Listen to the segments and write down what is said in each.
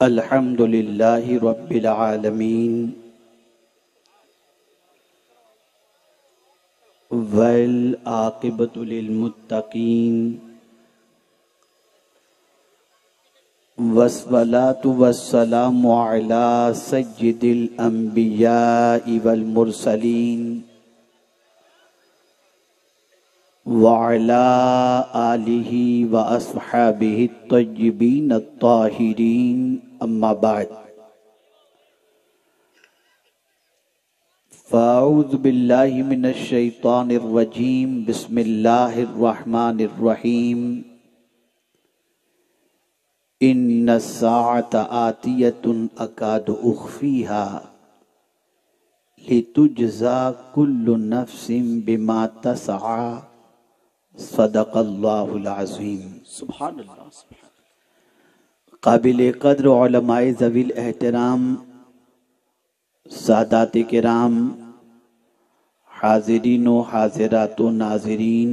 الحمد للہ رب العالمین والعاقبۃ للمتقین والصلاة والسلام علی سید الانبیاء والمرسلین وعلى آلہ واصحابہ الطیبین الطاہرین اما بعد فاعوذ باللہ من الشیطان الرجیم بسم اللہ الرحمن الرحیم ان الساعة آتیۃ اکاد اخفیها لتجزا کل نفس بما تسعی صدق اللہ العظیم۔ سبحان اللہ۔ قابل قدر علماء ذوی الاحترام، سادات کرام، حاضرین و حاضرات و ناظرین،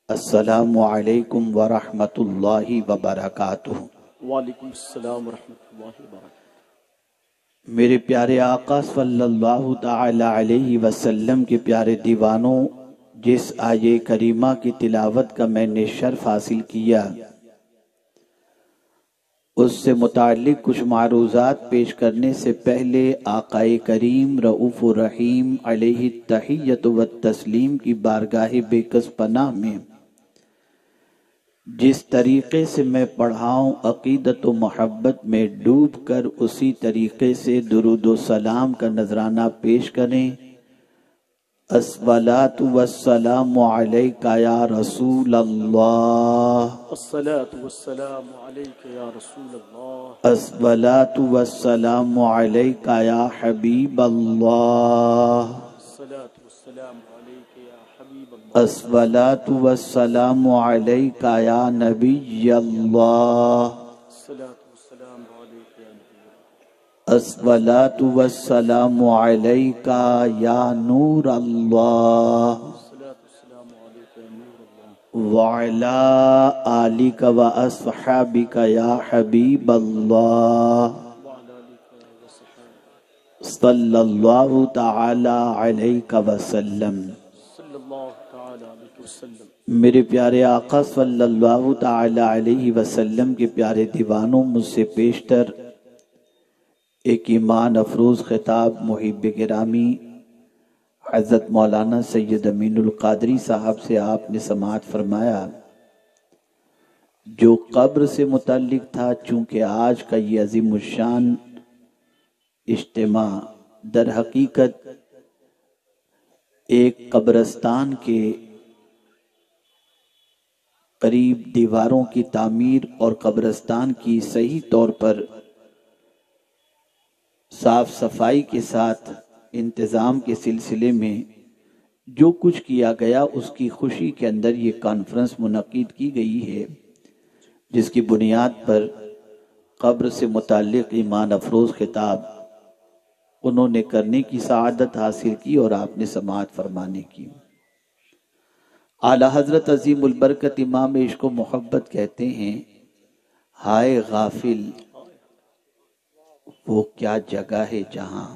السلام علیکم ورحمۃ اللہ وبرکاتہ۔ وعلیکم السلام ورحمۃ اللہ وبرکاتہ۔ میرے پیارے آقا صلی اللہ تعالی علیہ وسلم کے پیارے دیوانوں، جس آیے کریمہ کی تلاوت کا میں نے شرف حاصل کیا، اس سے متعلق کچھ معروضات پیش کرنے سے پہلے آقا کریم رؤوف الرحیم علیہ التحیۃ والتسلیم کی بارگاہ بے کس پناہ میں جس طریقے سے میں پڑھاؤں، عقیدت و محبت میں ڈوب کر اسی طریقے سے درود و سلام کا نذرانہ پیش کریں۔ الصلاۃ والسلام علیک یا رسول اللہ، الصلاۃ والسلام علیک یا رسول اللہ، الصلاۃ والسلام علیک یا حبیب اللہ، الصلاۃ والسلام علیک یا حبیب اللہ، الصلاۃ والسلام علیک یا نبی اللہ، الصلاۃ والسلام علیک یا نبی اللہ، الصلاۃ والسلام علیک یا نور اللہ، الصلاۃ والسلام علیک یا نور اللہ، وعلی آلک و اصحابک یا حبیب اللہ، وعلی آلک وصحبہ صلی اللہ تعالی علیہ وسلم۔ صلی اللہ تعالی علیہ وسلم۔ میرے پیارے آقا صلی اللہ تعالی علیہ وسلم کے پیارے دیوانوں، مجھ سے پیشتر ایک ایمان افروز خطاب محب گرامی حضرت مولانا سید امین القادری صاحب سے آپ نے سماعت فرمایا، جو قبر سے متعلق تھا۔ چونکہ آج کا یہ عظیم الشان اجتماع در حقیقت ایک قبرستان کے قریب دیواروں کی تعمیر اور قبرستان کی صحیح طور پر صاف صفائی کے ساتھ انتظام کے سلسلے میں جو کچھ کیا گیا، اس کی خوشی کے اندر یہ کانفرنس منعقد کی گئی ہے، جس کی بنیاد پر قبر سے متعلق ایمان افروز خطاب انہوں نے کرنے کی سعادت حاصل کی اور آپ نے سماعت فرمانے کی۔ اعلی حضرت عظیم البرکت امام عشق و محبت کہتے ہیں، ہائے غافل وہ کیا جگہ ہے جہاں،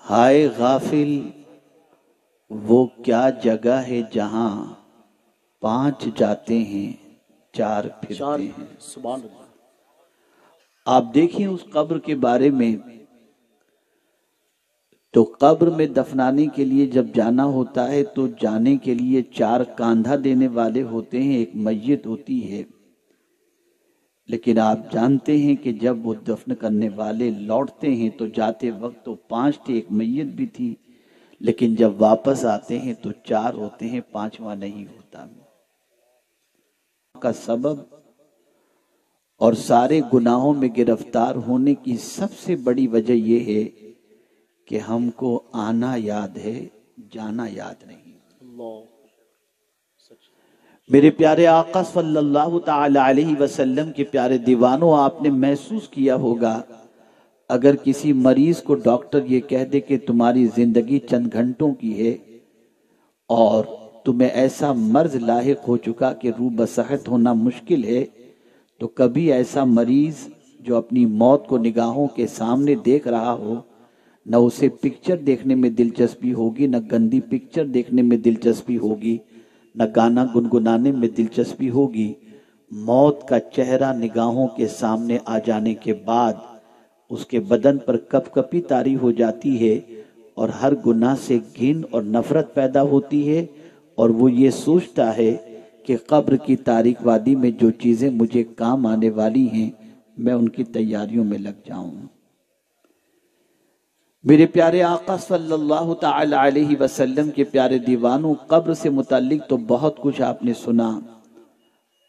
ہائے غافل وہ کیا جگہ ہے جہاں، پانچ جاتے ہیں چار پھرتے ہیں۔ سبحان اللہ۔ آپ دیکھیں اس قبر کے بارے میں، تو قبر میں دفنانے کے لیے جب جانا ہوتا ہے تو جانے کے لیے چار کاندھا دینے والے ہوتے ہیں، ایک میت ہوتی ہے، لیکن آپ جانتے ہیں کہ جب وہ دفن کرنے والے لوٹتے ہیں تو جاتے وقت تو پانچ تھے، ایک میت بھی تھی، لیکن جب واپس آتے ہیں تو چار ہوتے ہیں، پانچواں نہیں ہوتا۔ کا سبب اور سارے گناہوں میں گرفتار ہونے کی سب سے بڑی وجہ یہ ہے کہ ہم کو آنا یاد ہے، جانا یاد نہیں۔ میرے پیارے آقا صلی اللہ تعالی علیہ وسلم کے پیارے دیوانوں، آپ نے محسوس کیا ہوگا اگر کسی مریض کو ڈاکٹر یہ کہہ دے کہ تمہاری زندگی چند گھنٹوں کی ہے اور تمہیں ایسا مرض لاحق ہو چکا کہ روح بصحت ہونا مشکل ہے، تو کبھی ایسا مریض جو اپنی موت کو نگاہوں کے سامنے دیکھ رہا ہو، نہ اسے پکچر دیکھنے میں دلچسپی ہوگی، نہ گندی پکچر دیکھنے میں دلچسپی ہوگی، نہ گانا گنگنانے میں دلچسپی ہوگی، موت کا چہرہ نگاہوں کے سامنے آ جانے کے بعد اس کے بدن پر کپ کپی طاری ہو جاتی ہے اور ہر گناہ سے گھن اور نفرت پیدا ہوتی ہے، اور وہ یہ سوچتا ہے کہ قبر کی تاریک وادی میں جو چیزیں مجھے کام آنے والی ہیں میں ان کی تیاریوں میں لگ جاؤں۔ میرے پیارے آقا صلی اللہ تعالی علیہ وسلم کے پیارے دیوانوں، قبر سے متعلق تو بہت کچھ آپ نے سنا،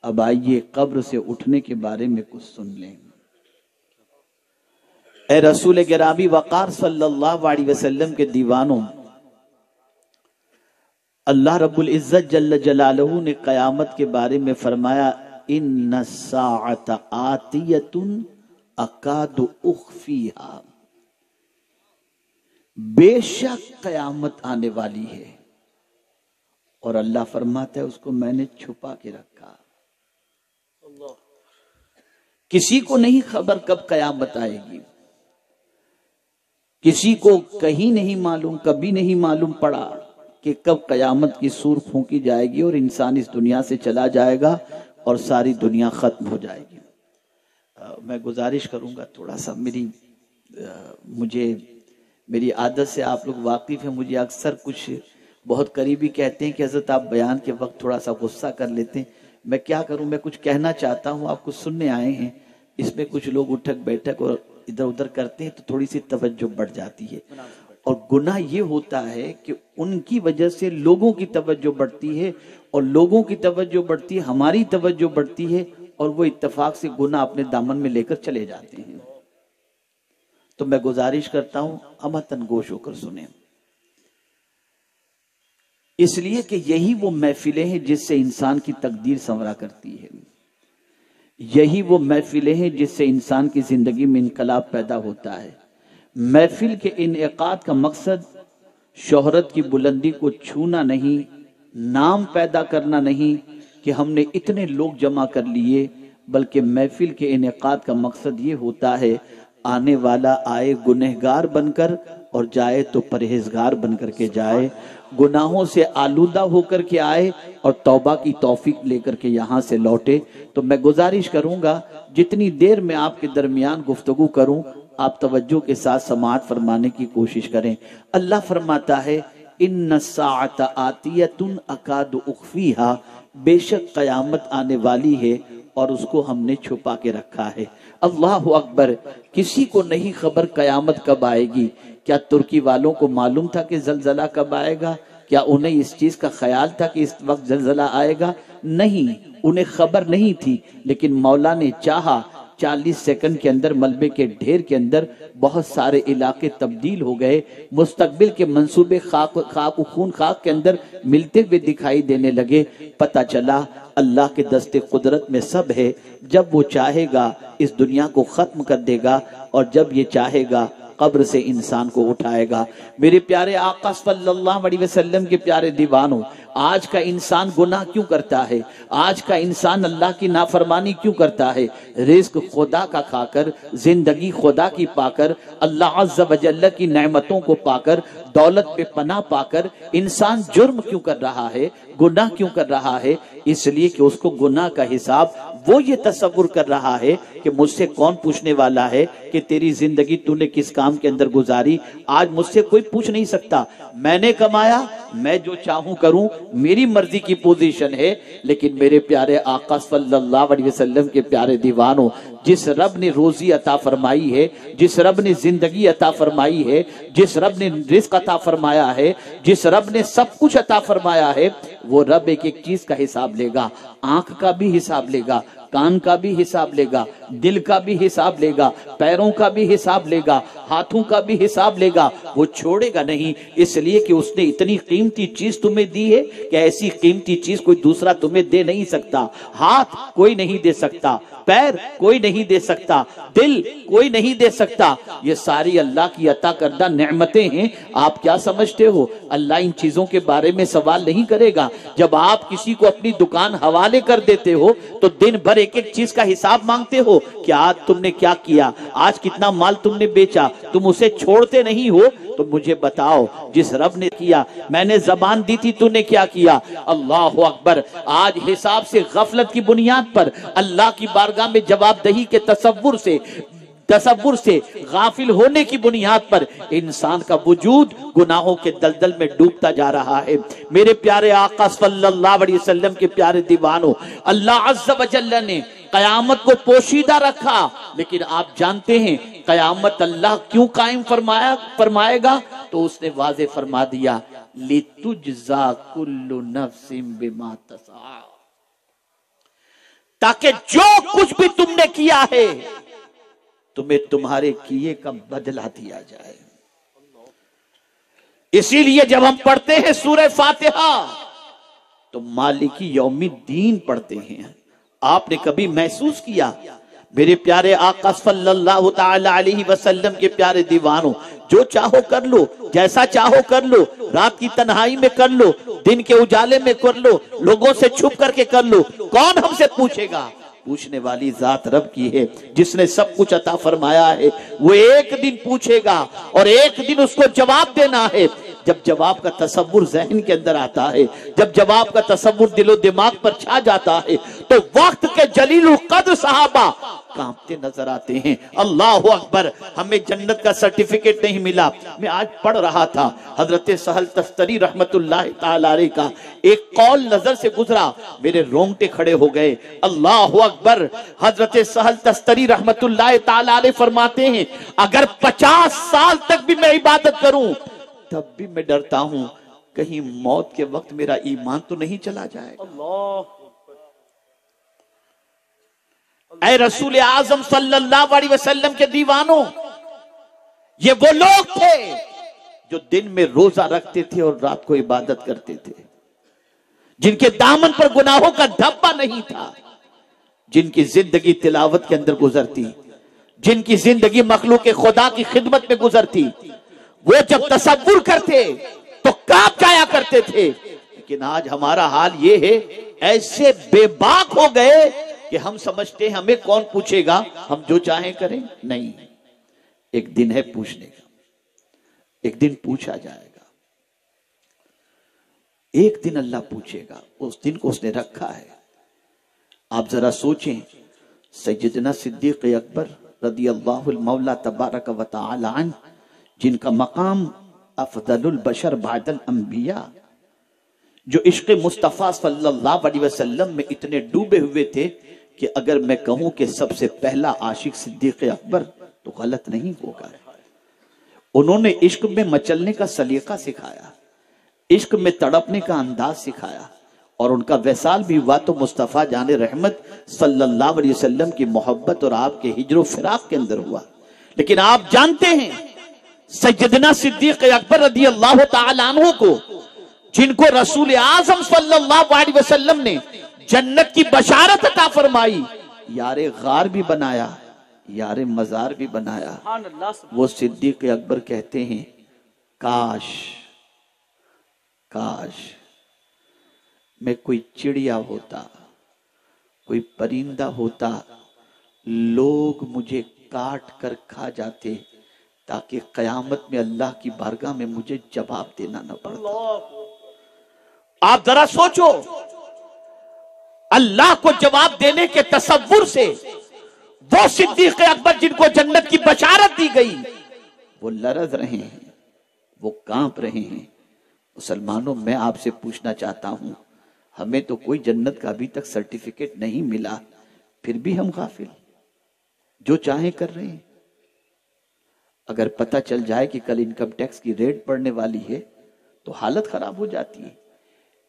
اب آئیے قبر سے اٹھنے کے بارے میں کچھ سن لیں۔ اے رسول گرامی وقار صلی اللہ علیہ وسلم کے دیوانوں، اللہ رب العزت جل جلالہ نے قیامت کے بارے میں فرمایا ان الساعۃ آتیۃ اکاد اخفیہا، بے شک قیامت آنے والی ہے، اور اللہ فرماتا ہے اس کو میں نے چھپا کے رکھا۔ کسی کو نہیں خبر کب قیامت آئے گی، کسی کو کہیں نہیں معلوم، کبھی نہیں معلوم پڑا کہ کب قیامت کی سور پھونکی جائے گی اور انسان اس دنیا سے چلا جائے گا اور ساری دنیا ختم ہو جائے گی۔ میں گزارش کروں گا تھوڑا سا، میری عادت سے آپ لوگ واقف ہیں، مجھے اکثر کچھ بہت قریبی کہتے ہیں کہ حضرت آپ بیان کے وقت تھوڑا سا غصہ کر لیتے ہیں۔ میں کیا کروں، میں کچھ کہنا چاہتا ہوں، آپ کچھ سننے آئے ہیں، اس میں کچھ لوگ اٹھک بیٹھک اور ادھر ادھر کرتے ہیں تو تھوڑی سی توجہ بڑھ جاتی ہے، اور گناہ یہ ہوتا ہے کہ ان کی وجہ سے لوگوں کی توجہ بڑھتی ہے، اور لوگوں کی توجہ بڑھتی ہے، ہماری توجہ بڑھتی ہے، اور وہ اتفاق سے گناہ اپنے دامن میں لے کر چلے جاتے ہیں۔ تو میں گزارش کرتا ہوں امتن گوش ہو کر سنیں، اس لیے کہ یہی وہ محفلیں ہیں جس سے انسان کی تقدیر سنورا کرتی ہے، یہی وہ محفلیں ہیں جس سے انسان کی زندگی میں انقلاب پیدا ہوتا ہے۔ محفل کے انعقاد کا مقصد شہرت کی بلندی کو چھونا نہیں، نام پیدا کرنا نہیں کہ ہم نے اتنے لوگ جمع کر لیے، بلکہ محفل کے انعقاد کا مقصد یہ ہوتا ہے آنے والا آئے گنہگار بن کر اور جائے تو پرہیزگار بن کر کے جائے، گناہوں سے آلودہ ہو کر کے آئے اور توبہ کی توفیق لے کر کے یہاں سے لوٹے۔ تو میں گزارش کروں گا جتنی دیر میں آپ کے درمیان گفتگو کروں آپ توجہ کے ساتھ سماعت فرمانے کی کوشش کریں۔ اللہ فرماتا ہے ان الساعۃ آتیۃ اکاد اخفیہا، بے شک قیامت آنے والی ہے اور اس کو ہم نے چھپا کے رکھا ہے۔ اللہ اکبر، کسی کو نہیں خبر قیامت کب آئے گی۔ کیا ترکی والوں کو معلوم تھا کہ زلزلہ کب آئے گا؟ کیا انہیں اس چیز کا خیال تھا کہ اس وقت زلزلہ آئے گا؟ نہیں، انہیں خبر نہیں تھی، لیکن مولا نے چاہا 40 سیکنڈ کے اندر ملبے کے ڈھیر کے اندر بہت سارے علاقے تبدیل ہو گئے، مستقبل کے منصوبے خاک و خون خاک کے اندر ملتے ہوئے دکھائی دینے لگے۔ پتہ چلا اللہ کے دست قدرت میں سب ہے، جب وہ چاہے گا اس دنیا کو ختم کر دے گا، اور جب یہ چاہے گا قبر سے انسان کو اٹھائے گا۔ میرے پیارے آقا صلی اللہ علیہ وسلم کے پیارے دیوانوں، آج کا انسان گناہ کیوں کرتا ہے؟ آج کا انسان اللہ کی نافرمانی کیوں کرتا ہے؟ رزق خدا کا کھا کر، زندگی خدا کی پا کر، اللہ عز و جل کی نعمتوں کو پا کر، دولت پہ پناہ پا کر انسان جرم کیوں کر رہا ہے، گناہ کیوں کر رہا ہے؟ اس لیے کہ اس کو گناہ کا حساب وہ یہ تصور کر رہا ہے کہ مجھ سے کون پوچھنے والا ہے کہ تیری زندگی تو نے کس کام کے اندر گزاری۔ آج مجھ سے کوئی پوچھ نہیں سکتا، میں نے کمایا، میں جو چاہوں کروں، میری مرضی کی پوزیشن ہے۔ لیکن میرے پیارے آقا صلی اللہ علیہ وسلم کے پیارے دیوانوں، جس رب نے روزی عطا فرمائی ہے، جس رب نے زندگی عطا فرمائی ہے، جس رب نے رزق عطا فرمایا ہے، جس رب نے سب کچھ عطا فرمایا ہے، وہ رب ایک ایک چیز کا حساب لے گا۔ آنکھ کا بھی حساب لے گا، کان کا بھی حساب لے گا، دل کا بھی حساب لے گا، پیروں کا بھی حساب لے گا، ہاتھوں کا بھی حساب لے گا۔ وہ چھوڑے گا نہیں، اس لیے کہ اس نے اتنی قیمتی چیز تمہیں دی ہے کہ ایسی قیمتی چیز کوئی دوسرا تمہیں دے نہیں سکتا۔ ہاتھ کوئی نہیں دے سکتا، پیر کوئی نہیں دے سکتا، دل کوئی نہیں دے سکتا۔ یہ ساری اللہ کی عطا کردہ نعمتیں ہیں۔ آپ کیا سمجھتے ہو اللہ ان چیزوں کے بارے میں سوال نہیں کرے گا؟ جب آپ کسی کو اپنی دکان حوالے کر دیتے ہو تو دن بھر ایک ایک چیز کا حساب مانگتے ہو کہ آج تم نے کیا کیا, آج کتنا مال تم نے بیچا, تم اسے چھوڑتے نہیں ہو. تو مجھے بتاؤ, جس رب نے کیا, میں نے زبان دی تھی, تو نے کیا کیا؟ اللہ اکبر. آج حساب سے غفلت کی بنیاد پر, اللہ کی بارگاہ میں جواب دہی کے تصور سے غافل ہونے کی بنیاد پر انسان کا وجود گناہوں کے دلدل میں ڈوبتا جا رہا ہے. میرے پیارے آقا صلی اللہ علیہ وسلم کے پیارے دیوانوں, اللہ عز و جل نے قیامت کو پوشیدہ رکھا, لیکن آپ جانتے ہیں قیامت اللہ کیوں قائم فرمائے گا؟ تو اس نے واضح فرما دیا, لِتُجْزَا كُلُّ نَفْسٍ بِمَا تَسْعَىٰ, تاکہ جو کچھ بھی تم نے کیا ہے تمہیں تمہارے کیے کا بدلہ دیا جائے. اسی لیے جب ہم پڑھتے ہیں سورہ فاتحہ تو مالک یوم الدین پڑھتے ہیں. آپ نے کبھی محسوس کیا میرے پیارے آقا صلی اللہ تعالی علیہ وسلم کے پیارے دیوانوں, جو چاہو کر لو, جیسا چاہو کر لو, رات کی تنہائی میں کر لو, دن کے اجالے میں کر لو, لوگوں سے چھپ کر کے کر لو, کون ہم سے پوچھے گا؟ پوچھنے والی ذات رب کی ہے جس نے سب کچھ عطا فرمایا ہے. وہ ایک دن پوچھے گا اور ایک دن اس کو جواب دینا ہے. جب جواب کا تصور ذہن کے اندر آتا ہے, جب جواب کا تصور دل و دماغ پر چھا جاتا ہے, تو وقت کے جلیل القدر صحابہ کانپتے نظر آتے ہیں. اللہ اکبر. ہمیں جنت کا سرٹیفکیٹ نہیں ملا. میں آج پڑھ رہا تھا حضرت سہل تستری رحمت اللہ تعالی علیہ کا ایک قول نظر سے گزرا, میرے رونگٹے کھڑے ہو گئے. اللہ اکبر. حضرت سہل تستری رحمت اللہ تعالی علیہ فرماتے ہیں, اگر 50 سال تک بھی میں عبادت کروں تب بھی میں ڈرتا ہوں کہیں موت کے وقت میرا ایمان تو نہیں چلا جائے گا. اے رسول اعظم صلی اللہ علیہ وسلم کے دیوانوں, یہ وہ لوگ تھے جو دن میں روزہ رکھتے تھے اور رات کو عبادت کرتے تھے, جن کے دامن پر گناہوں کا دھبا نہیں تھا, جن کی زندگی تلاوت کے اندر گزرتی, جن کی زندگی مخلوق خدا کی خدمت میں گزرتی. وہ جب تصور کرتے تو کانپ جایا کرتے تھے. لیکن آج ہمارا حال یہ ہے, ایسے بے باک ہو گئے کہ ہم سمجھتے ہیں ہمیں کون پوچھے گا, ہم جو چاہیں کریں. نہیں, ایک دن ہے پوچھنے کا, ایک دن پوچھا جائے گا, ایک دن اللہ پوچھے گا. اس دن کو اس نے رکھا ہے. آپ ذرا سوچیں, سیدنا صدیق اکبر رضی اللہ المولا تبارک و تعالی عنہ, جن کا مقام افضل البشر بعد الانبیاء, جو عشق مصطفیٰ صلی اللہ علیہ وسلم میں اتنے ڈوبے ہوئے تھے کہ اگر میں کہوں کہ سب سے پہلا عاشق صدیق اکبر تو غلط نہیں ہوگا. انہوں نے عشق میں مچلنے کا سلیقہ سکھایا, عشق میں تڑپنے کا انداز سکھایا, اور ان کا وصال بھی ہوا تو مصطفیٰ جان رحمت صلی اللہ علیہ وسلم کی محبت اور آپ کے ہجر و فراق کے اندر ہوا. لیکن آپ جانتے ہیں سیدنا صدیق اکبر رضی اللہ تعالیٰ عنہ کو, جن کو رسول اعظم صلی اللہ علیہ وسلم نے جنت کی بشارت عطا فرمائی, یار غار بھی بنایا, یار مزار بھی بنایا, وہ صدیق اکبر کہتے ہیں کاش میں کوئی چڑیا ہوتا, کوئی پرندہ ہوتا, لوگ مجھے کاٹ کر کھا جاتے تاکہ قیامت میں اللہ کی بارگاہ میں مجھے جواب دینا نہ پڑتا. آپ ذرا سوچو, اللہ کو جواب دینے کے تصور سے وہ صدیق اکبر جن کو جنت کی بشارت دی گئی, وہ لرز رہے ہیں, وہ کانپ رہے ہیں. مسلمانوں, میں آپ سے پوچھنا چاہتا ہوں, ہمیں تو کوئی جنت کا ابھی تک سرٹیفکیٹ نہیں ملا, پھر بھی ہم غافل, جو چاہیں کر رہے ہیں. اگر پتہ چل جائے کہ کل انکم ٹیکس کی ریڈ پڑنے والی ہے تو حالت خراب ہو جاتی ہے.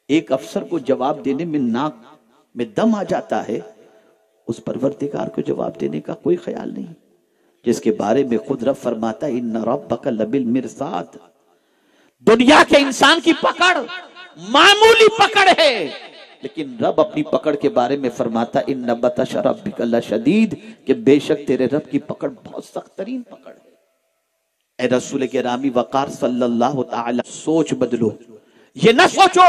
ایک افسر کو جواب دینے میں ناک میں دم آ جاتا ہے, اس پروردگار کو جواب دینے کا کوئی خیال نہیں, جس کے بارے میں خود رب فرماتا ہے ان ربک لبالمرصاد. دنیا کے انسان کی پکڑ معمولی پکڑ ہے, لیکن رب اپنی پکڑ کے بارے میں فرماتا ان بطش ربک لشدید, کہ بے شک تیرے رب کی پکڑ بہت سخت ترین پکڑ ہے. اے رسول گرامی وقار صلی اللہ تعالی, سوچ بدلو. یہ نہ سوچو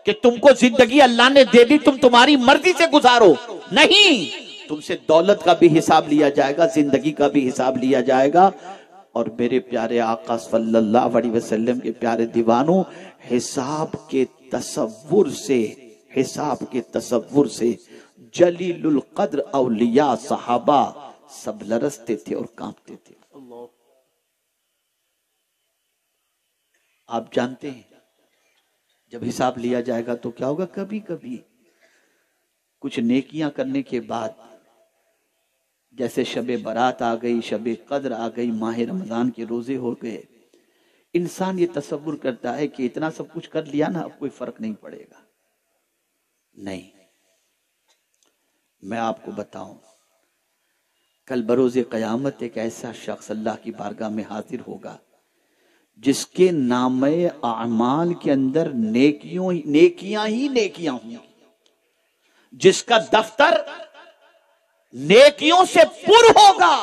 کہ تم کو زندگی اللہ نے دے دی تم تمہاری مرضی سے گزارو، نہیں، تم سے دولت کا بھی حساب لیا جائے گا، زندگی کا بھی حساب لیا جائے گا۔ اور میرے پیارے آقا صلی اللہ علیہ وسلم کے پیارے دیوانوں، حساب کے تصور سے جلیل القدر اولیاء صحابہ سب لرزتے تھے اور کانپتے تھے۔ آپ جانتے ہیں جب حساب لیا جائے گا تو کیا ہوگا؟ کبھی کبھی کچھ نیکیاں کرنے کے بعد، جیسے شب برات آ گئی، شب قدر آ گئی، ماہ رمضان کے روزے ہو گئے، انسان یہ تصور کرتا ہے کہ اتنا سب کچھ کر لیا نا، اب کوئی فرق نہیں پڑے گا۔ نہیں، میں آپ کو بتاؤں، کل بروز قیامت ایک ایسا شخص اللہ کی بارگاہ میں حاضر ہوگا جس کے نامہ اعمال کے اندر نیکیاں ہی نیکیاں ہوں گی، جس کا دفتر نیکیوں سے پر ہوگا،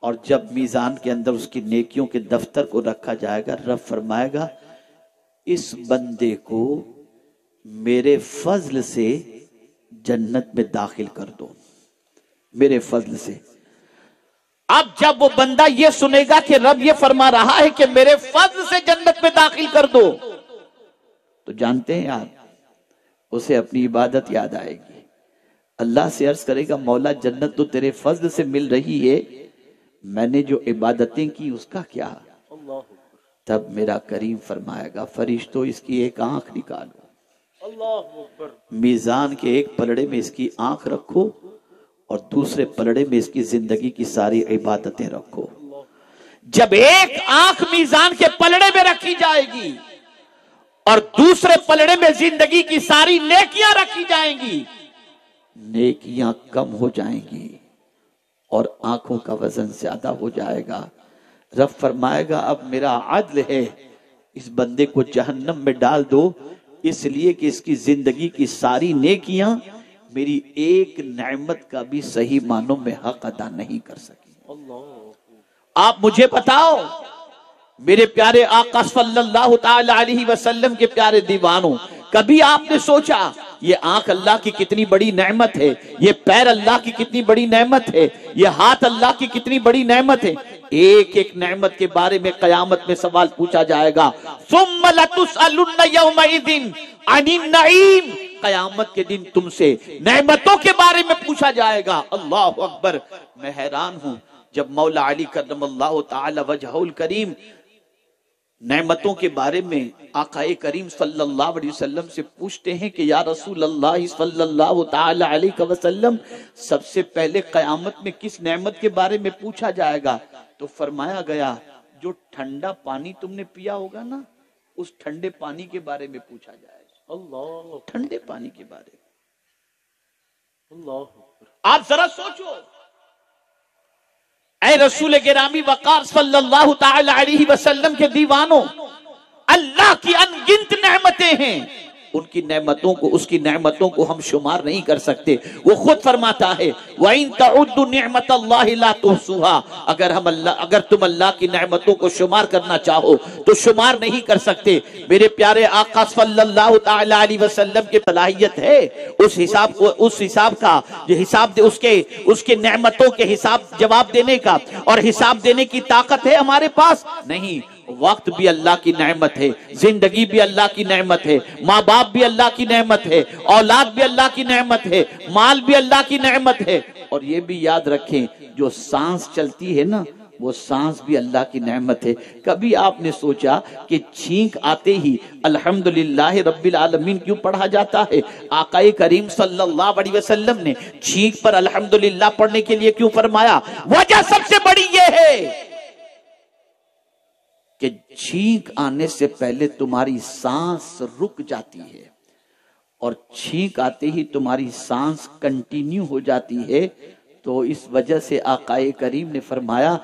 اور جب میزان کے اندر اس کی نیکیوں کے دفتر کو رکھا جائے گا، رب فرمائے گا اس بندے کو میرے فضل سے جنت میں داخل کر دو، میرے فضل سے۔ اب جب وہ بندہ یہ سنے گا کہ رب یہ فرما رہا ہے کہ میرے فضل سے جنت میں داخل کر دو، تو جانتے ہیں آپ، اسے اپنی عبادت یاد آئے گی، اللہ سے عرض کرے گا مولا جنت تو تیرے فضل سے مل رہی ہے، میں نے جو عبادتیں کی اس کا کیا؟ تب میرا کریم فرمائے گا فرشتوں اس کی ایک آنکھ نکالو، میزان کے ایک پلڑے میں اس کی آنکھ رکھو اور دوسرے پلڑے میں اس کی زندگی کی ساری عبادتیں رکھو۔ جب ایک آنکھ میزان کے پلڑے میں رکھی جائے گی اور دوسرے پلڑے میں زندگی کی ساری نیکیاں رکھی جائیں گی، نیکیاں کم ہو جائیں گی اور آنکھوں کا وزن زیادہ ہو جائے گا۔ رب فرمائے گا اب میرا عدل ہے، اس بندے کو جہنم میں ڈال دو، اس لیے کہ اس کی زندگی کی ساری نیکیاں میری ایک نعمت کا بھی صحیح معنوں میں حق ادا نہیں کر سکی۔ آپ مجھے بتاؤ میرے پیارے آقا صلی اللہ تعالی علیہ وسلم کے پیارے دیوانوں، کبھی آپ نے سوچا یہ آنکھ اللہ کی کتنی بڑی نعمت ہے، یہ پیر اللہ کی کتنی بڑی نعمت ہے، یہ ہاتھ اللہ کی کتنی بڑی نعمت ہے؟ ایک ایک نعمت کے بارے میں قیامت میں سوال پوچھا جائے گا، ثم لتسألن یومئذ عن النعیم، قیامت کے دن تم سے نعمتوں کے بارے میں پوچھا جائے گا۔ اللہ اکبر، میں حیران ہوں جب مولا علی کرم اللہ تعالی وجہہ الکریم نعمتوں کے بارے میں آقا کریم صلی اللہ علیہ وسلم سے پوچھتے ہیں کہ یا رسول اللہ صلی اللہ تعالی علیہ وسلم، سب سے پہلے قیامت میں کس نعمت کے بارے میں پوچھا جائے گا؟ تو فرمایا گیا جو ٹھنڈا پانی تم نے پیا ہوگا نا، اس ٹھنڈے پانی کے بارے میں پوچھا جائے گا۔ اللہ، ٹھنڈے پانی کے بارے میں۔ اللہ، آپ ذرا سوچو، اے رسول گرامی وقار صلی اللہ تعالی علیہ وسلم کے دیوانوں، اللہ کی انگنت نعمتیں ہیں، ان کی نعمتوں کو، اس کی نعمتوں کو ہم شمار نہیں کر سکتے۔ وہ خود فرماتا ہے وَإِن تَعُدُّوا نِعْمَةَ اللَّهِ لَا تُحْصُوهَا، اگر تم اللہ کی نعمتوں کو شمار کرنا چاہو تو شمار نہیں کر سکتے۔ میرے پیارے آقا صلی اللہ تعالی علیہ وسلم کی صلاحیت ہے اس حساب کا، جو حساب دے اس کے نعمتوں کے حساب جواب دینے کا، اور حساب دینے کی طاقت ہے ہمارے پاس نہیں۔ وقت بھی اللہ کی نعمت ہے، زندگی بھی اللہ کی نعمت ہے، ماں باپ بھی اللہ کی نعمت ہے، اولاد بھی اللہ کی نعمت ہے، مال بھی اللہ کی نعمت ہے، اور یہ بھی یاد رکھیں جو سانس چلتی ہے نا، وہ سانس بھی اللہ کی نعمت ہے۔ کبھی آپ نے سوچا کہ چھینک آتے ہی الحمدللہ رب العالمین کیوں پڑھا جاتا ہے؟ آقا کریم صلی اللہ علیہ وسلم نے چھینک پر الحمدللہ پڑھنے کے لیے کیوں فرمایا؟ وجہ سب سے بڑی یہ ہے کہ چھینک آنے سے پہلے تمہاری سانس رک جاتی ہے، اور چھینک آتے ہی تمہاری سانس کنٹینیو ہو جاتی ہے۔ تو اس وجہ سے آقا کریم نے فرمایا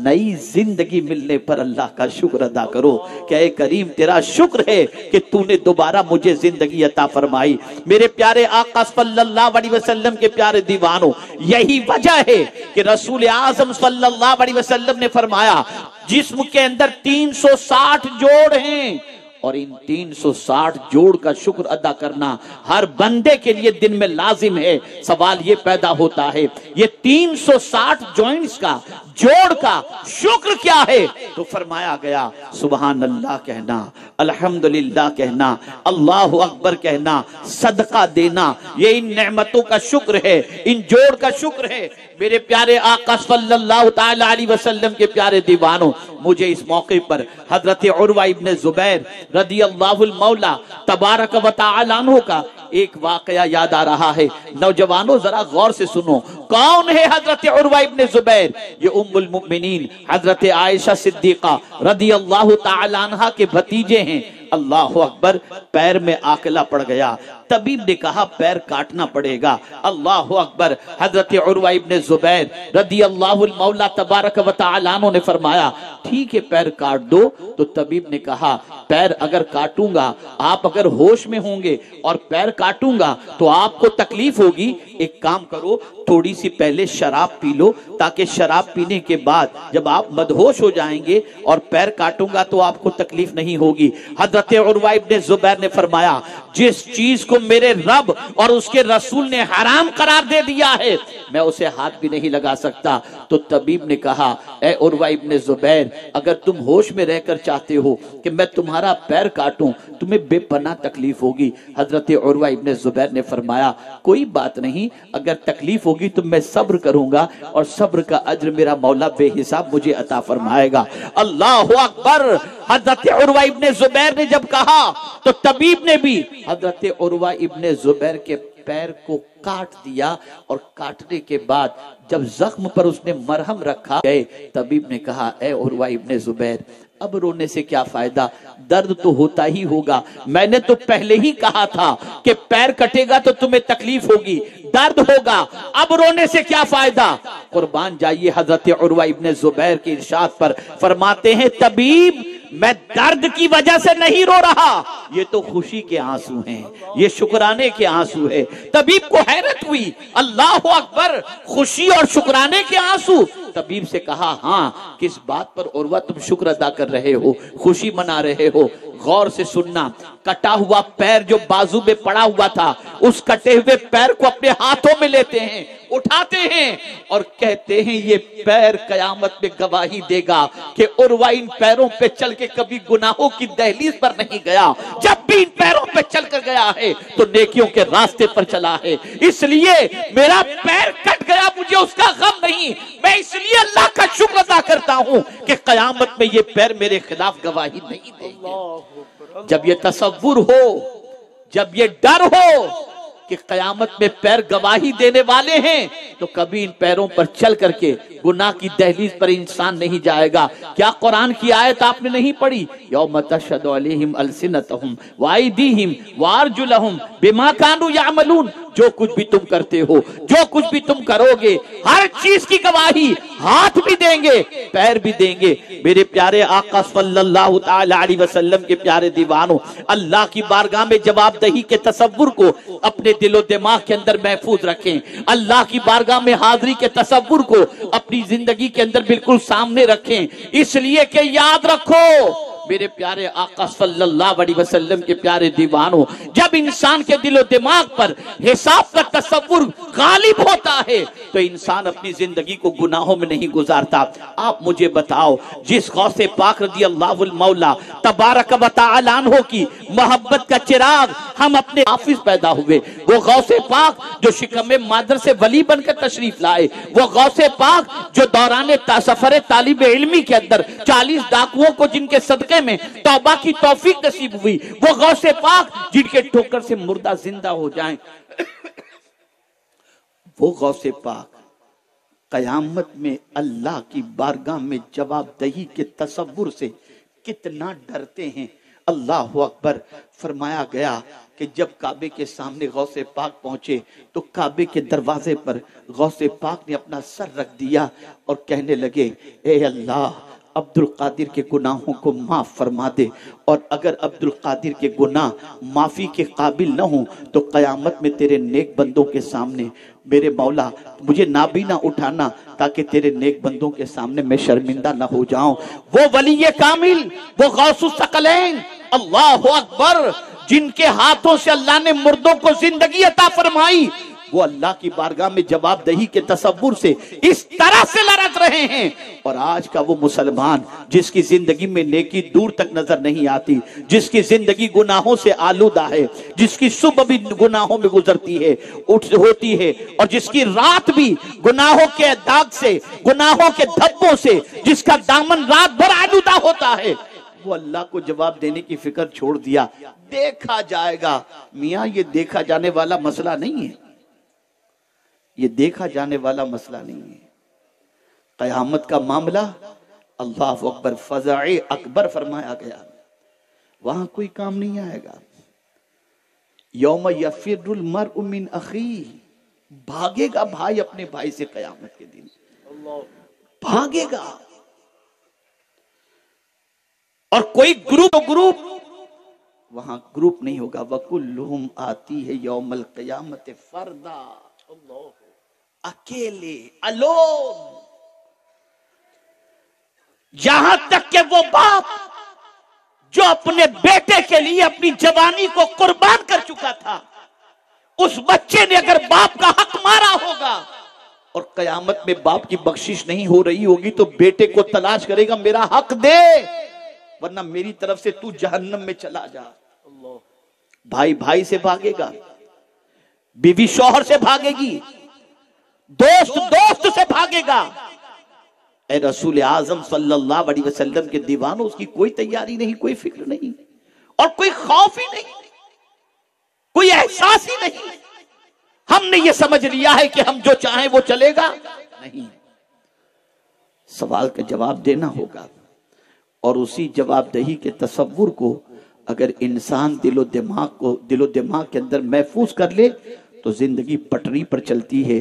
نئی زندگی ملنے پر اللہ کا شکر ادا کرو کہ اے کریم تیرا شکر ہے کہ تو نے دوبارہ مجھے زندگی عطا فرمائی۔ میرے پیارے آقا صلی اللہ علیہ وسلم کے پیارے دیوانوں، یہی وجہ ہے کہ رسول اعظم صلی اللہ علیہ وسلم نے فرمایا جسم کے اندر 360 جوڑ ہیں اور ان 360 جوڑ کا شکر ادا کرنا ہر بندے کے لیے دن میں لازم ہے۔ سوال یہ پیدا ہوتا ہے یہ 360 جوائنٹس کا جوڑ کا شکر کیا ہے؟ تو فرمایا گیا سبحان اللہ کہنا، الحمدللہ کہنا، اللہ اکبر کہنا، صدقہ دینا، یہ ان نعمتوں کا شکر ہے، ان جوڑ کا شکر ہے۔ میرے پیارے آقا صلی اللہ تعالی علیہ وسلم کے پیارے دیوانوں، مجھے اس موقع پر حضرت عروہ ابن زبیر رضی اللہ المولا تبارک و تعالی عنہ کا ایک واقعہ یاد آ رہا ہے۔ نوجوانوں ذرا غور سے سنو، کون ہے حضرت عروہ ابن زبیر؟ یہ ام المؤمنین حضرت عائشہ صدیقہ رضی اللہ تعالی عنہ کے بھتیجے ہیں۔ اللہ اکبر، پیر میں آکلہ پڑ گیا، طبیب نے کہا پیر کاٹنا پڑے گا۔ اللہ اکبر، حضرت عروہ ابن زبیر رضی اللہ المولا تبارک و تعالی عنہ نے فرمایا ٹھیک ہے پیر کاٹ دو۔ تو طبیب نے کہا پیر اگر کاٹوں گا، آپ اگر ہوش میں ہوں گے اور پیر کاٹوں گا تو آپ کو تکلیف ہوگی، ایک کام کرو تھوڑی سی پہلے شراب پی لو، تاکہ شراب پینے کے بعد جب آپ مدہوش ہو جائیں گے اور پیر کاٹوں گا تو آپ کو تکلیف نہیں ہوگی۔ حضرت عروہ ابن زبیر نے فرمایا جس چیز کو میرے رب اور اس کے رسول نے حرام قرار دے دیا ہے میں اسے ہاتھ بھی نہیں لگا سکتا۔ تو طبیب نے کہا اے عروہ ابن زبیر، اگر تم ہوش میں رہ کر چاہتے ہو کہ میں تمہارا پیر کاٹوں تمہیں بے پناہ تکلیف ہوگی۔ حضرت عروہ ابن زبیر نے فرمایا کوئی بات نہیں، اگر تکلیف ہوگی تو میں صبر کروں گا اور صبر کا اجر میرا مولا بے حساب مجھے عطا فرمائے گا۔ اللہ اکبر، حضرت عروہ ابن زبیر نے جب کہا تو طبیب نے بھی حضرت عروہ ابن زبیر کے پیر کو کاٹ دیا، اور کاٹنے کے بعد جب زخم پر اس نے مرہم رکھا گئے، طبیب نے کہا اے عروہ ابن زبیر اب رونے سے کیا فائدہ، درد تو ہوتا ہی ہوگا، میں نے تو پہلے ہی کہا تھا کہ پیر کٹے گا تو تمہیں تکلیف ہوگی، درد ہوگا، اب رونے سے کیا فائدہ۔ قربان جائیے حضرت عروہ ابن زبیر کے ارشاد پر، فرماتے ہیں طبیب میں درد کی وجہ سے نہیں رو رہا، یہ تو خوشی کے آنسو ہیں، یہ شکرانے کے آنسو ہے۔ طبیب کو حیرت ہوئی، اللہ اکبر، خوشی اور شکرانے کے آنسو۔ طبیب سے کہا ہاں کس بات پر عروہ تم شکر ادا کر رہے ہو، خوشی منا رہے ہو؟ غور سے سننا، کٹا ہوا پیر جو بازو میں پڑا ہوا تھا اس کٹے ہوئے پیر کو اپنے ہاتھوں میں لیتے ہیں، اٹھاتے ہیں اور کہتے ہیں یہ پیر قیامت میں گواہی دے گا کہ عروہ ان پیروں پہ چل کے کبھی گناہوں کی دہلیز پر نہیں گیا، جب بھی ان پیروں پہ چل کر گیا ہے تو نیکیوں کے راستے پر چلا ہے، اس لیے میرا پیر کٹ گیا مجھے اس کا غم نہیں، میں اس لیے اللہ کا شکر ادا کرتا ہوں کہ قیامت میں یہ پیر میرے خلاف گواہی نہیں دیں گے۔ جب یہ تصور ہو، جب یہ ڈر ہو کہ قیامت میں پیر گواہی دینے والے ہیں تو کبھی ان پیروں پر چل کر کے گناہ کی دہلیز پر انسان نہیں جائے گا۔ کیا قرآن کی آیت آپ نے نہیں پڑھی؟ یوم تشہد علیہم السنتہم وایدیہم وارجلہم بما کانوا یعملون، جو کچھ بھی تم کرتے ہو، جو کچھ بھی تم کرو گے، ہر چیز کی گواہی ہاتھ بھی دیں گے، پیر بھی دیں گے۔ میرے پیارے آقا صلی اللہ تعالی علیہ وسلم کے پیارے دیوانوں، اللہ کی بارگاہ میں جواب دہی کے تصور کو اپنے دل و دماغ کے اندر محفوظ رکھیں، اللہ کی بارگاہ میں حاضری کے تصور کو اپنی زندگی کے اندر بالکل سامنے رکھیں، اس لیے کہ یاد رکھو میرے پیارے آقا صلی اللہ علیہ وسلم کے پیارے دیوانوں، جب انسان کے دل و دماغ پر حساب کا تصور غالب ہوتا ہے تو انسان اپنی زندگی کو گناہوں میں نہیں گزارتا۔ آپ مجھے بتاؤ، جس غوث پاک رضی اللہ المولا تبارک و تعالی عنہ کی محبت کا چراغ ہم اپنے حافظ پیدا ہوئے، وہ غوث پاک جو شکم مادر سے ولی بن کر تشریف لائے، وہ غوث پاک جو دوران سفر طالب علمی کے اندر 40 ڈاکوؤں کو جن کے صدقے میں توبہ کی توفیق نصیب ہوئی، وہ غوث پاک جن کے ٹھوکر سے مردہ زندہ ہو جائیں، وہ غوث پاک قیامت میں اللہ کی بارگاہ میں جواب دہی کے تصور سے کتنا ڈرتے ہیں۔ اللہ اکبر، فرمایا گیا کہ جب کعبے کے سامنے غوث پاک پہنچے تو کعبے کے دروازے پر غوث پاک نے اپنا سر رکھ دیا اور کہنے لگے اے اللہ عبد القادر کے گناہوں کو معاف فرما دے، اور اگر عبد القادر کے گناہ معافی کے قابل نہ ہوں تو قیامت میں تیرے نیک بندوں کے سامنے میرے مولا مجھے نابینا اٹھانا تاکہ تیرے نیک بندوں کے سامنے میں شرمندہ نہ ہو جاؤں۔ وہ ولی کامل، وہ غوث الثقلین، اللہ اکبر، جن کے ہاتھوں سے اللہ نے مردوں کو زندگی عطا فرمائی، وہ اللہ کی بارگاہ میں جواب دہی کے تصور سے اس طرح سے لرز رہے ہیں۔ اور آج کا وہ مسلمان جس کی زندگی میں نیکی دور تک نظر نہیں آتی، جس کی زندگی گناہوں سے آلودہ ہے، جس کی صبح بھی گناہوں میں گزرتی ہے ہوتی ہے، اور جس کی رات بھی گناہوں کے داغ سے، گناہوں کے دھبوں سے، جس کا دامن رات بھر آلودہ ہوتا ہے، وہ اللہ کو جواب دینے کی فکر چھوڑ دیا۔ دیکھا جائے گا، میاں یہ دیکھا جانے والا مسئلہ نہیں ہے، یہ دیکھا جانے والا مسئلہ نہیں ہے۔ قیامت کا معاملہ اللہ اکبر، فزع اکبر فرمایا گیا، وہاں کوئی کام نہیں آئے گا۔ یوم یفر المرء من اخیہ، بھاگے گا بھائی اپنے بھائی سے قیامت کے دن، بھاگے گا۔ اور کوئی گروپ وہاں گروپ نہیں ہوگا، وَكُلُّهُمْ آتی ہے یوم القیامت فردا، اکیلے، الون۔ یہاں تک کہ وہ باپ جو اپنے بیٹے کے لیے اپنی جوانی کو قربان کر چکا تھا، اس بچے نے اگر باپ کا حق مارا ہوگا اور قیامت میں باپ کی بخشش نہیں ہو رہی ہوگی تو بیٹے کو تلاش کرے گا، میرا حق دے ورنہ میری طرف سے تو جہنم میں چلا جا۔ بھائی بھائی سے بھاگے گا، بیوی شوہر سے بھاگے گی، دوست دوست سے بھاگے گا۔ اے رسول اعظم صلی اللہ علیہ وسلم کے دیوانوں، اس کی کوئی تیاری نہیں، کوئی فکر نہیں، اور کوئی خوف ہی نہیں، کوئی احساس ہی نہیں۔ ہم نے یہ سمجھ لیا ہے کہ ہم جو چاہیں وہ چلے گا، نہیں، سوال کا جواب دینا ہوگا، اور اسی جواب دہی کے تصور کو اگر انسان دل و دماغ کے اندر محفوظ کر لے تو زندگی پٹری پر چلتی ہے۔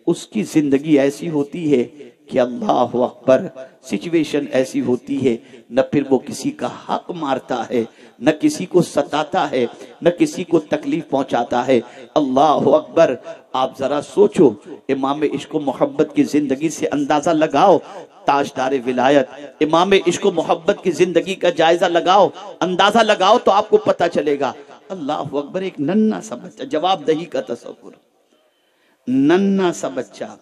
اس کی زندگی ایسی ہوتی ہے کہ اللہ اکبر، سچویشن ایسی ہوتی ہے، نہ پھر وہ کسی کا حق مارتا ہے، نہ کسی کو ستاتا ہے، نہ کسی کو تکلیف پہنچاتا ہے۔ اللہ اکبر، آپ ذرا سوچو، امام عشق و محبت کی زندگی سے اندازہ لگاؤ، تاجدار ولایت امام عشق و محبت کی زندگی کا جائزہ لگاؤ، اندازہ لگاؤ تو آپ کو پتہ چلے گا۔ اللہ اکبر، ایک ننھا سا بچہ، جواب دہی کا تصور، ننھا سا بچہ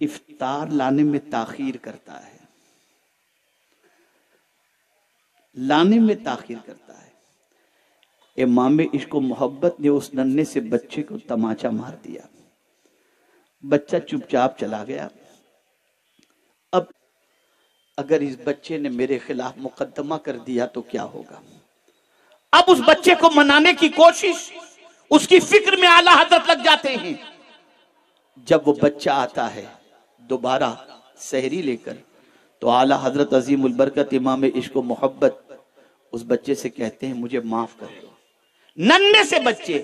افطار لانے میں تاخیر کرتا ہے، لانے میں تاخیر کرتا ہے۔ امام عشق و محبت نے اس ننھے سے بچے کو تماچا مار دیا، بچہ چپ چاپ چلا گیا۔ اب اگر اس بچے نے میرے خلاف مقدمہ کر دیا تو کیا ہوگا؟ اب اس بچے کو منانے کی کوشش، اس کی فکر میں اعلیٰ حضرت لگ جاتے ہیں۔ جب وہ بچہ آتا ہے دوبارہ سحری لے کر تو اعلیٰ حضرت عظیم البرکت امام عشق و محبت اس بچے سے کہتے ہیں مجھے معاف کر دو۔ ننھے سے بچے،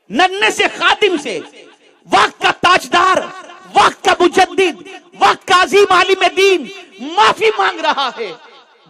ننھے سے خادم سے، وقت کا تاجدار، وقت کا مجدد، وقت کا عظیم عالم دین معافی مانگ رہا ہے۔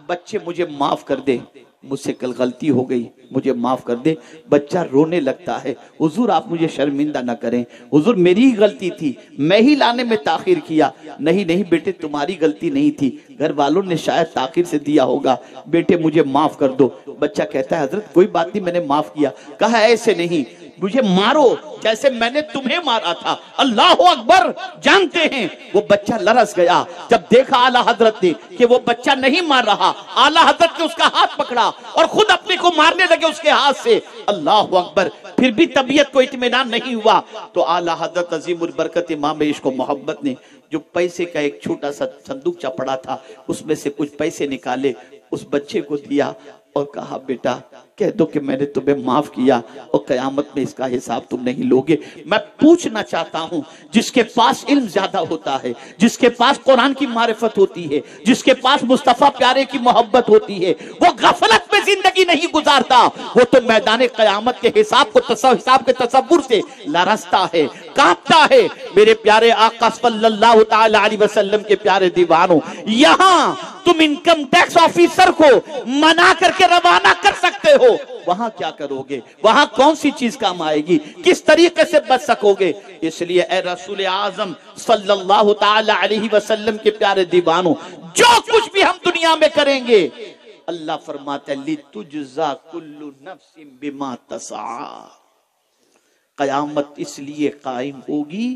بچے مجھے معاف کر دے، مجھ سے کل غلطی ہو گئی، مجھے معاف کر دے۔ بچہ رونے لگتا ہے، حضور آپ مجھے شرمندہ نہ کریں، حضور میری ہی غلطی تھی، میں ہی لانے میں تاخیر کیا۔ نہیں نہیں بیٹے، تمہاری غلطی نہیں تھی، گھر والوں نے شاید تاخیر سے دیا ہوگا، بیٹے مجھے معاف کر دو۔ بچہ کہتا ہے حضرت کوئی بات نہیں، میں نے معاف کیا۔ کہا ایسے نہیں، مجھے مارو جیسے میں نے تمہیں مارا تھا۔ اللہ اکبر، جانتے ہیں وہ بچہ لرز گیا جب دیکھا اعلیٰ حضرت نے کہ وہ بچہ نہیں مار رہا۔ اعلیٰ حضرت نے اس کا ہاتھ پکڑا اور خود اپنے کو مارنے لگے اس کے ہاتھ سے۔ اللہ اکبر، پھر بھی طبیعت کو اطمینان نہیں ہوا تو اعلیٰ حضرت عظیم البرکت امام عشق و محبت نے جو پیسے کا ایک چھوٹا سا صندوق پڑا تھا اس میں سے کچھ پیسے نکالے، اس بچے کو دیا اور کہا بیٹا کہہ دو کہ میں نے تمہیں معاف کیا اور قیامت میں اس کا حساب تم نہیں لوگے۔ میں پوچھنا چاہتا ہوں، جس کے پاس علم زیادہ ہوتا ہے، جس کے پاس قرآن کی معرفت ہوتی ہے، جس کے پاس مصطفیٰ پیارے کی محبت ہوتی ہے، وہ غفلت میں میں زندگی نہیں گزارتا وہ تو میدان قیامت کے حساب کے تصور سے لرزتا ہے، کانپتا ہے۔ میرے پیارے آقا صلی اللہ تعالی علیہ وسلم کے پیارے دیوانوں، یہاں تم انکم ٹیکس آفیسر کو منع کر کے روانہ کر سکتے ہو، وہاں کیا کرو گے؟ وہاں کون سی چیز کام آئے گی؟ کس طریقے سے بچ سکو گے؟ اس لیے اے رسول اعظم صلی اللہ تعالی علیہ وسلم کے پیارے دیوانوں، جو کچھ بھی ہم دنیا میں کریں گے، اللہ فرماتا ہے لِتُجْزَا كُلُّ نَفْسٍ بِمَا تَسْعَىٰ، قیامت اس لیے قائم ہوگی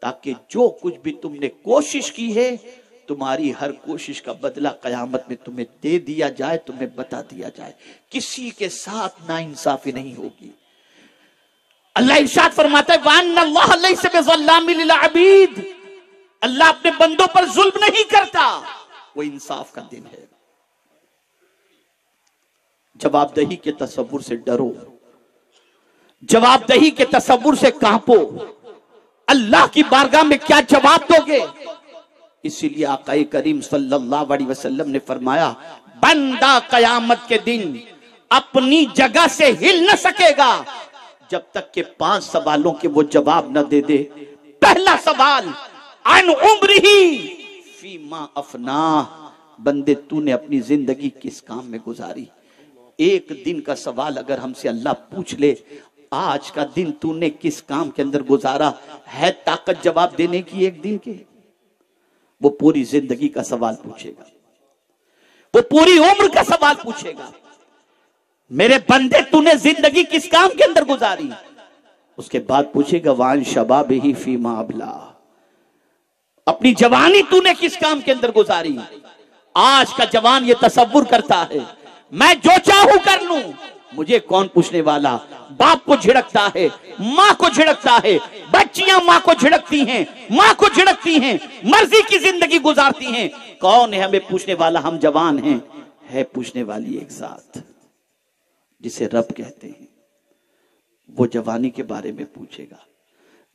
تاکہ جو کچھ بھی تم نے کوشش کی ہے تمہاری ہر کوشش کا بدلہ قیامت میں تمہیں دے دیا جائے، تمہیں بتا دیا جائے، کسی کے ساتھ ناانصافی نہیں ہوگی۔ اللہ ارشاد فرماتا ہے وَأَنَّ اللَّهَ لَيْسَ بِظَلَّامٍ لِلْعَبِيدِ، اللہ اپنے بندوں پر ظلم نہیں کرتا، وہ انصاف کا دن ہے۔ جواب دہی کے تصور سے ڈرو، جواب دہی کے تصور سے کانپو، اللہ کی بارگاہ میں کیا جواب دو گے؟ اسی لیے آقا کریم صلی اللہ علیہ وسلم نے فرمایا بندہ قیامت کے دن اپنی جگہ سے ہل نہ سکے گا جب تک کہ 5 سوالوں کے وہ جواب نہ دے دے۔ پہلا سوال عن عمرہ فیما افناہ، بندے تو نے اپنی زندگی کس کام میں گزاری؟ ایک دن کا سوال اگر ہم سے اللہ پوچھ لے آج کا دن تو نے کس کام کے اندر گزارا، ہے طاقت جواب دینے کی ایک دن کے؟ وہ پوری زندگی کا سوال پوچھے گا، وہ پوری عمر کا سوال پوچھے گا، میرے بندے تو نے زندگی کس کام کے اندر گزاری؟ اس کے بعد پوچھے گا وان شبابہ فیما ابلا، اپنی جوانی تو نے کس کام کے اندر گزاری؟ آج کا جوان یہ تصور کرتا ہے میں جو چاہوں کر لوں، مجھے کون پوچھنے والا؟ باپ کو جھڑکتا ہے، ماں کو جھڑکتا ہے، بچیاں ماں کو جھڑکتی ہیں، ماں کو جھڑکتی ہیں، مرضی کی زندگی گزارتی ہیں، کون ہے ہمیں پوچھنے والا؟ ہم جوان ہیں، ہے پوچھنے والی ایک ذات جسے رب کہتے ہیں، وہ جوانی کے بارے میں پوچھے گا۔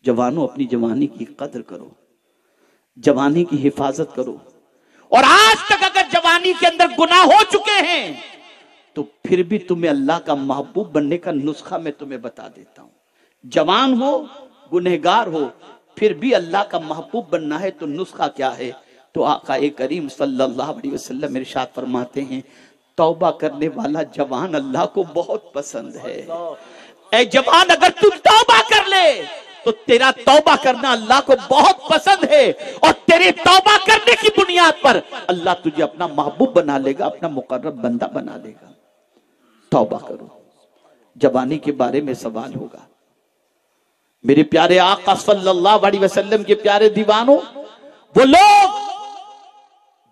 جوانوں اپنی جوانی کی قدر کرو، جوانی کی حفاظت کرو، اور آج تک اگر جوانی کے اندر گناہ ہو چکے ہیں تو پھر بھی تمہیں اللہ کا محبوب بننے کا نسخہ میں تمہیں بتا دیتا ہوں۔ جوان ہو، گنہگار ہو، پھر بھی اللہ کا محبوب بننا ہے تو نسخہ کیا ہے؟ تو آقا کریم صلی اللہ علیہ وسلم ارشاد فرماتے ہیں توبہ کرنے والا جوان اللہ کو بہت پسند ہے۔ اے جوان اگر تم توبہ کر لے تو تیرا توبہ کرنا اللہ کو بہت پسند ہے، اور تیرے توبہ کرنے کی بنیاد پر اللہ تجھے اپنا محبوب بنا لے گا، اپنا مقرب بندہ بنا لے گا۔ توبہ کرو، جوانی کے بارے میں سوال ہوگا۔ میرے پیارے آقا صلی اللہ علیہ وسلم کے پیارے دیوانوں، وہ لوگ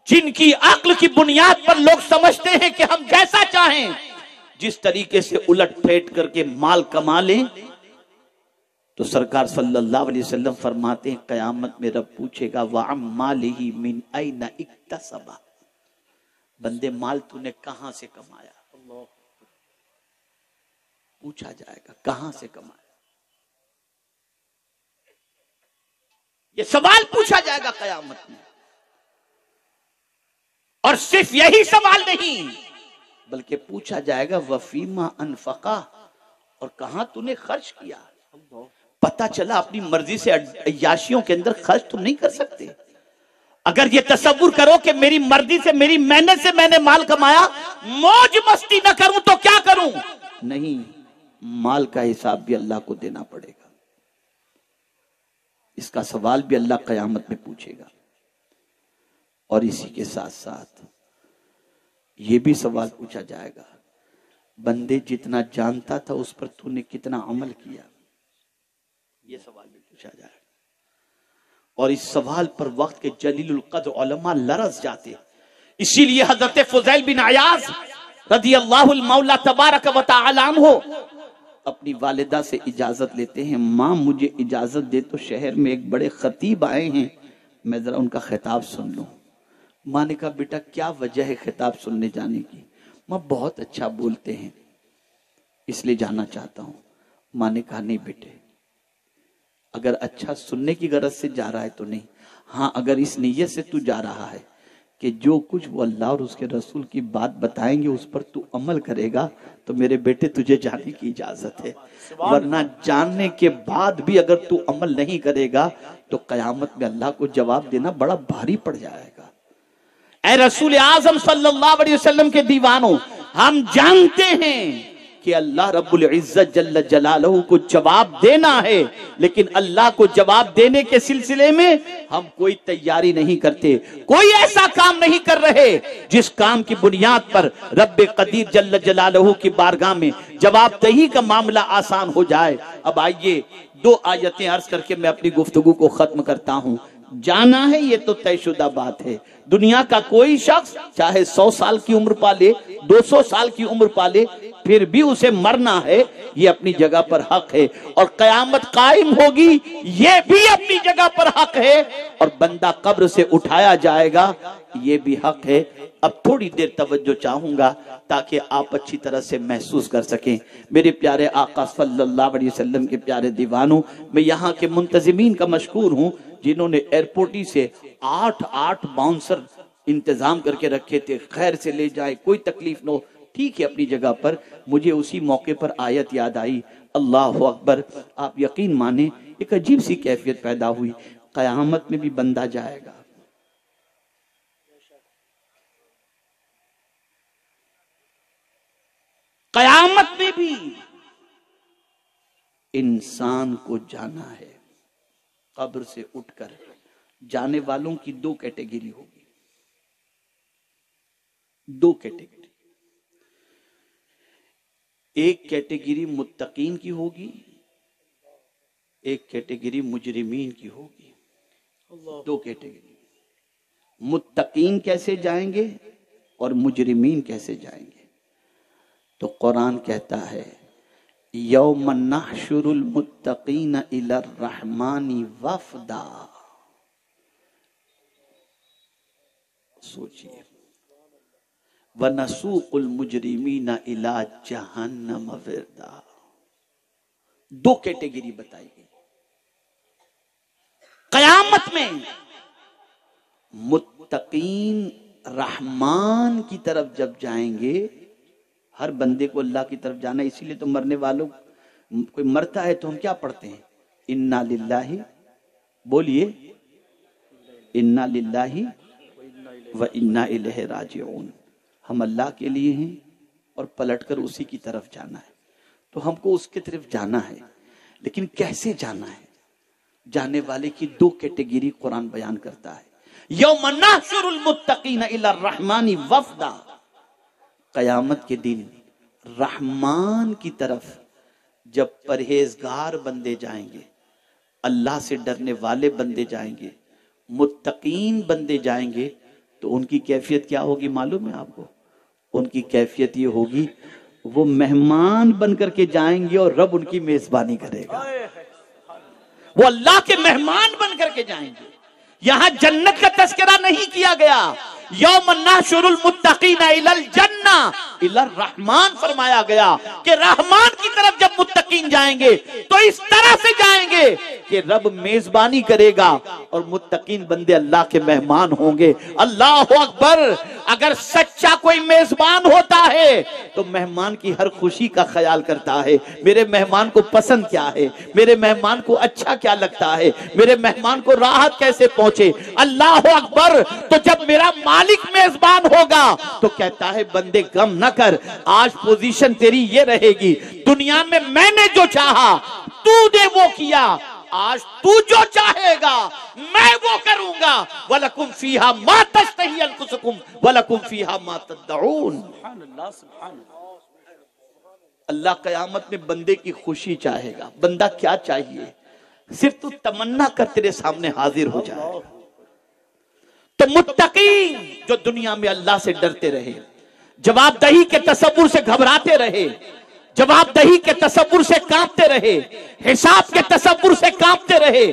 جن کی عقل کی بنیاد پر لوگ سمجھتے ہیں کہ ہم جیسا چاہیں جس طریقے سے الٹ پھیٹ کر کے مال کما لیں، تو سرکار صلی اللہ علیہ وسلم فرماتے ہیں قیامت میں رب پوچھے گا وَعَمْ مَالِهِ مِنْ أَيْنَ اِكْتَسَبَ، بندے مال تو نے کہاں سے کمایا؟ پوچھا جائے گا کہاں سے کمایا، یہ سوال پوچھا جائے گا قیامت میں۔ اور صرف یہی سوال نہیں بلکہ پوچھا جائے گا وَفِيمَا أَنْفَقَا، اور کہاں تو نے خرچ کیا؟ پتا چلا اپنی مرضی سے عیاشیوں کے اندر خرچ تو نہیں کر سکتے۔ اگر یہ تصور کرو کہ میری مرضی سے، میری محنت سے میں نے مال کمایا، موج مستی نہ کروں تو کیا کروں؟ نہیں، مال کا حساب بھی اللہ کو دینا پڑے گا، اس کا سوال بھی اللہ قیامت میں پوچھے گا۔ اور اسی کے ساتھ ساتھ یہ بھی سوال پوچھا جائے گا بندے جتنا جانتا تھا اس پر تو نے کتنا عمل کیا، یہ سوال بھی پوچھا جائے گا۔ اور اس سوال پر وقت کے جلیل القدر علماء لرز جاتے، اسی لیے حضرت فضیل بن عیاض رضی اللہ المولا تبارک و تعالی عنہ اپنی والدہ سے اجازت لیتے ہیں، ماں مجھے اجازت دے تو شہر میں ایک بڑے خطیب آئے ہیں، میں ذرا ان کا خطاب سن لوں۔ ماں نے کہا بیٹا کیا وجہ ہے خطاب سننے جانے کی؟ ماں بہت اچھا بولتے ہیں اس لیے جانا چاہتا ہوں۔ ماں نے کہا نہیں بیٹے، اگر اچھا سننے کی غرض سے جا رہا ہے تو نہیں، ہاں اگر اس نیت سے تو جا رہا ہے کہ جو کچھ وہ اللہ اور اس کے رسول کی بات بتائیں گے اس پر تو عمل کرے گا تو میرے بیٹے تجھے جانے کی اجازت ہے، ورنہ جاننے کے بعد بھی اگر تو عمل نہیں کرے گا تو قیامت میں اللہ کو جواب دینا بڑا بھاری پڑ جائے گا۔ اے رسول اعظم صلی اللہ علیہ وسلم کے دیوانوں، ہم جانتے ہیں کہ اللہ رب العزت جل جلالہ کو جواب دینا ہے، لیکن اللہ کو جواب دینے کے سلسلے میں ہم کوئی تیاری نہیں کرتے، کوئی ایسا کام نہیں کر رہے جس کام کی بنیاد پر رب قدیر جل جلالہ کی بارگاہ میں جواب دہی کا معاملہ آسان ہو جائے۔ اب آئیے 2 آیتیں عرض کر کے میں اپنی گفتگو کو ختم کرتا ہوں۔ جانا ہے یہ تو طے شدہ بات ہے، دنیا کا کوئی شخص چاہے 100 سال کی عمر پالے 200 سال کی عمر پالے پھر بھی اسے مرنا ہے، یہ اپنی جگہ پر حق ہے، اور قیامت قائم ہوگی یہ بھی اپنی جگہ پر حق ہے، اور بندہ قبر سے اٹھایا جائے گا یہ بھی حق ہے۔ اب تھوڑی دیر توجہ چاہوں گا تاکہ آپ اچھی طرح سے محسوس کر سکیں۔ میرے پیارے آقا صلی اللہ علیہ وسلم کے پیارے دیوانوں، میں یہاں کے منتظمین کا مشکور ہوں جنہوں نے ایئرپورٹ سے 8 باؤنسر انتظام کر کے رکھے تھے، خیر سے لے جائے، کوئی تکلیف نہ ہو۔ ٹھیک ہے اپنی جگہ پر، مجھے اسی موقع پر آیت یاد آئی، اللہ اکبر۔ آپ یقین مانیں ایک عجیب سی کیفیت پیدا ہوئی، قیامت میں بھی بندہ جائے گا، قیامت میں بھی انسان کو جانا ہے۔ قبر سے اٹھ کر جانے والوں کی 2 کیٹیگری ہوگی، 2 کیٹیگری۔ ایک کیٹیگری متقین کی ہوگی، ایک کیٹیگری مجرمین کی ہوگی۔ 2 کیٹیگری، متقین کیسے جائیں گے اور مجرمین کیسے جائیں گے؟ تو قرآن کہتا ہے یوم نحشر المتقین الی الرحمن وفدا۔ سوچئے وَنَسُوقُ الْمُجْرِمِينَ إِلَىٰ جَهَنَّمَ وِرْدًا۔ 2 کیٹیگری بتائی گئی۔ قیامت میں متقین رحمان کی طرف جب جائیں گے، ہر بندے کو اللہ کی طرف جانا، اسی لیے تو مرنے والوں کوئی مرتا ہے تو ہم کیا پڑھتے ہیں؟ اِنَّا لِلَّهِ، بولیے اِنَّا لِلَّهِ وَإِنَّا إِلَيْهِ راجعون۔ ہم اللہ کے لیے ہیں اور پلٹ کر اسی کی طرف جانا ہے، تو ہم کو اس کی طرف جانا ہے، لیکن کیسے جانا ہے؟ جانے والے کی 2 کیٹیگری قرآن بیان کرتا ہے۔ یوم نحشر المتقین الی الرحمن وفدا، قیامت کے دن رحمان کی طرف جب پرہیزگار بندے جائیں گے، اللہ سے ڈرنے والے بندے جائیں گے، متقین بندے جائیں گے، تو ان کی کیفیت کیا ہوگی معلوم ہے آپ کو؟ ان کی کیفیت یہ ہوگی وہ مہمان بن کر کے جائیں گے اور رب ان کی میزبانی کرے گا، وہ اللہ کے مہمان بن کر کے جائیں گے۔ یہاں جنت کا تذکرہ نہیں کیا گیا، یوم نحشر المتقین الی الجنہ الی الرحمن فرمایا گیا کہ رحمان کی طرف جب متقین جائیں گے تو اس طرح سے جائیں گے کہ رب میزبانی کرے گا اور متقین بندے اللہ کے مہمان ہوں گے۔ اللہ اکبر! اگر سچا کوئی میزبان ہوتا ہے تو مہمان کی ہر خوشی کا خیال کرتا ہے، میرے مہمان کو پسند کیا ہے، میرے مہمان کو اچھا کیا لگتا ہے، میرے مہمان کو راحت کیسے پہنچے۔ اللہ اکبر! تو جب میرا مالک میزبان ہوگا تو کہتا ہے بندے غم نہ کر، آج پوزیشن تیری یہ رہے گی، دنیا میں نے جو چاہا تو نے وہ کیا، آج تو جو چاہے گا میں وہ کروں گا۔ وَلَكُمْ فِيهَا مَا تَشْتَهِي أَنفُسُكُمْ وَلَكُمْ فِيهَا مَا تَدَّعُونَ۔ سبحان اللہ، سبحان اللہ۔ اللہ قیامت میں بندے کی خوشی چاہے گا۔ بندہ کیا چاہیے؟ صرف تو تمنا کر تیرے سامنے حاضر ہو جائے۔ تو متقین جو دنیا میں اللہ سے ڈرتے رہے، جواب دہی کے تصور سے گھبراتے رہے، جواب دہی کے تصور سے کانپتے رہے، حساب کے تصور سے کانپتے رہے،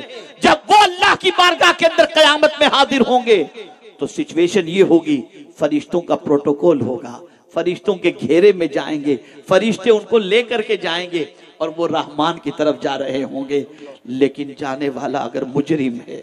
جب وہ اللہ کی بارگاہ کے اندر قیامت میں حاضر ہوں گے تو سچویشن یہ ہوگی، فرشتوں کا پروٹوکول ہوگا، فرشتوں کے گھیرے میں جائیں گے، فرشتے ان کو لے کر کے جائیں گے اور وہ رحمان کی طرف جا رہے ہوں گے، لیکن جانے والا اگر مجرم ہے،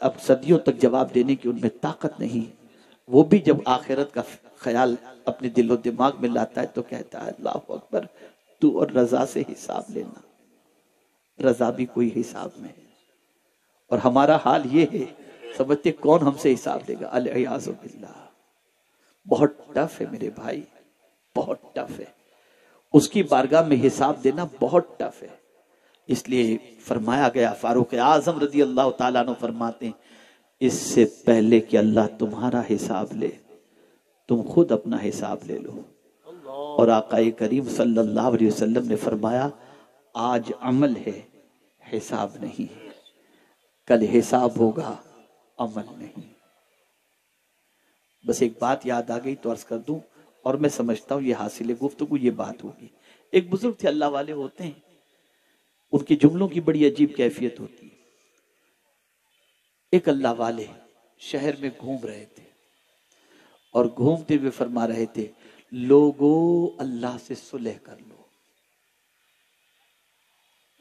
اب صدیوں تک جواب دینے کی ان میں طاقت نہیں. وہ بھی جب آخرت کا خیال اپنے دل و دماغ میں لاتا ہے تو کہتا ہے اللہ اکبر، تو اور رضا سے حساب لینا. رضا بھی کوئی حساب میں ہے. اور ہمارا حال یہ ہے، سمجھتے کون ہم سے حساب لے گا؟ العیاذ باللہ. بہت ٹف ہے میرے بھائی، بہت ٹف ہے. اس کی بارگاہ میں حساب دینا بہت ٹف ہے. اس لیے فرمایا گیا، فاروق اعظم رضی اللہ تعالیٰ عنہ فرماتے ہیں اس سے پہلے کہ اللہ تمہارا حساب لے تم خود اپنا حساب لے لو. اور آقا کریم صلی اللہ علیہ وسلم نے فرمایا آج عمل ہے، حساب نہیں. کل حساب ہوگا، عمل نہیں. بس ایک بات یاد آ گئی تو عرض کر دوں، اور میں سمجھتا ہوں یہ حاصل گفتگو یہ بات ہوگی. ایک بزرگ تھے، اللہ والے ہوتے ہیں، ان کے جملوں کی بڑی عجیب کیفیت ہوتی ہے. ایک اللہ والے شہر میں گھوم رہے تھے اور گھومتے ہوئے فرما رہے تھے لوگو اللہ سے صلح کر لو،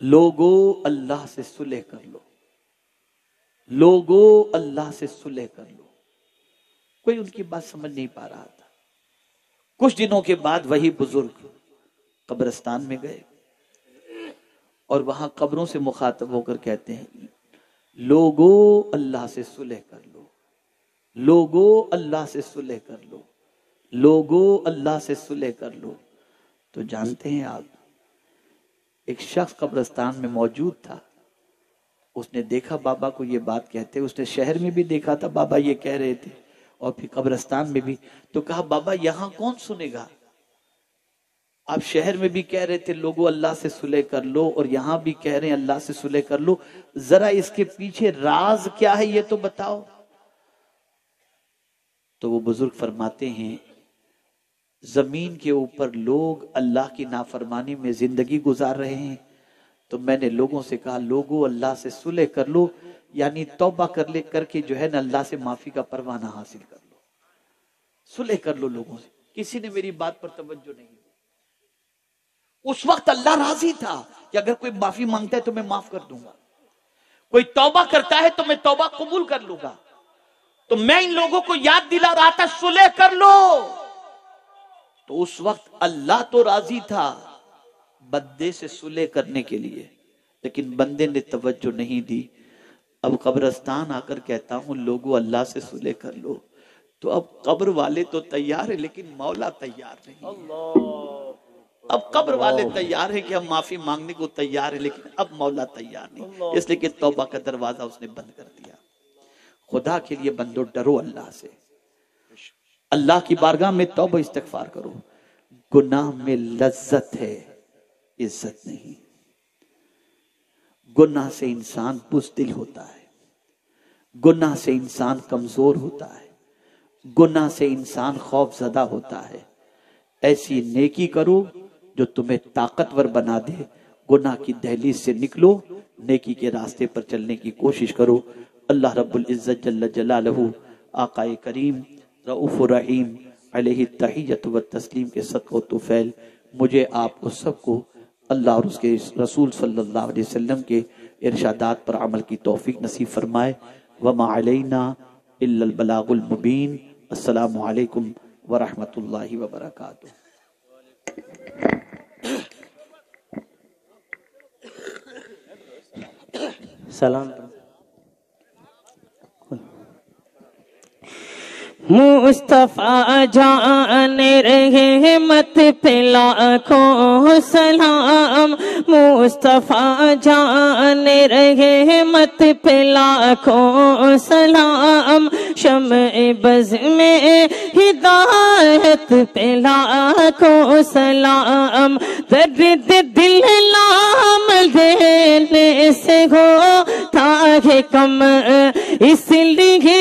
لوگو اللہ سے صلح کر لو، لوگو اللہ سے صلح کر لو. کوئی ان کی بات سمجھ نہیں پا رہا تھا. کچھ دنوں کے بعد وہی بزرگ قبرستان میں گئے اور وہاں قبروں سے مخاطب ہو کر کہتے ہیں لوگو اللہ سے صلح کر لو، لوگو اللہ سے صلح کر لو، لوگو اللہ سے صلح کر لو. تو جانتے ہیں آپ، ایک شخص قبرستان میں موجود تھا، اس نے دیکھا بابا کو یہ بات کہتے، اس نے شہر میں بھی دیکھا تھا بابا یہ کہہ رہے تھے اور پھر قبرستان میں بھی. تو کہا بابا یہاں کون سنے گا؟ آپ شہر میں بھی کہہ رہے تھے لوگوں اللہ سے صلح کر لو اور یہاں بھی کہہ رہے ہیں اللہ سے صلح کر لو، ذرا اس کے پیچھے راز کیا ہے یہ تو بتاؤ. تو وہ بزرگ فرماتے ہیں زمین کے اوپر لوگ اللہ کی نافرمانی میں زندگی گزار رہے ہیں، تو میں نے لوگوں سے کہا لوگوں اللہ سے صلح کر لو، یعنی توبہ کر کے جو ہے نا اللہ سے معافی کا پروانہ حاصل کر لو، صلح کر لو لوگوں سے. کسی نے میری بات پر توجہ نہیں. اس وقت اللہ راضی تھا کہ اگر کوئی معافی مانگتا ہے تو میں معاف کر دوں گا، کوئی توبہ کرتا ہے تو میں توبہ قبول کر لوں گا. تو میں ان لوگوں کو یاد دلا رہا تھا صلح کر لو. تو اس وقت اللہ تو راضی تھا بندے سے صلح کرنے کے لیے، لیکن بندے نے توجہ نہیں دی. اب قبرستان آ کر کہتا ہوں لوگوں اللہ سے صلح کر لو، تو اب قبر والے تو تیار ہیں لیکن مولا تیار نہیں. اب قبر والے تیار ہیں کہ ہم معافی مانگنے کو تیار ہیں لیکن اب مولا تیار نہیں، اس لیے کہ توبہ کا دروازہ اس نے بند کر دیا. خدا کے لیے بندو ڈرو اللہ سے، اللہ کی بارگاہ میں توبہ استغفار کرو. گناہ میں لذت ہے، عزت نہیں. گناہ سے انسان بزدل ہوتا ہے، گناہ سے انسان کمزور ہوتا ہے، گناہ سے انسان خوف زدہ ہوتا ہے. ایسی نیکی کرو جو تمہیں طاقتور بنا دے. گناہ کی دہلیز سے نکلو، نیکی کے راستے پر چلنے کی کوشش کرو. اللہ رب العزت جل جلالہ آقا کریم رؤوف الرحیم علیہ التحیۃ والتسلیم کے صدقہ و طفیل مجھے آپ کو سب کو اللہ اور اس کے رسول صلی اللہ علیہ وسلم کے ارشادات پر عمل کی توفیق نصیب فرمائے. وما علینا الا البلاغ المبین. السلام علیکم ورحمۃ اللہ وبرکاتہ. سلام. مصطفیٰ جان رحمت پہ لاکھوں سلام، مصطفیٰ جان رحمت پہ لاکھوں سلام، شمع بز میں ہدایت پہ لاکھوں سلام. درد دل نام لینے سے ہوتا ہے کم، اس لیے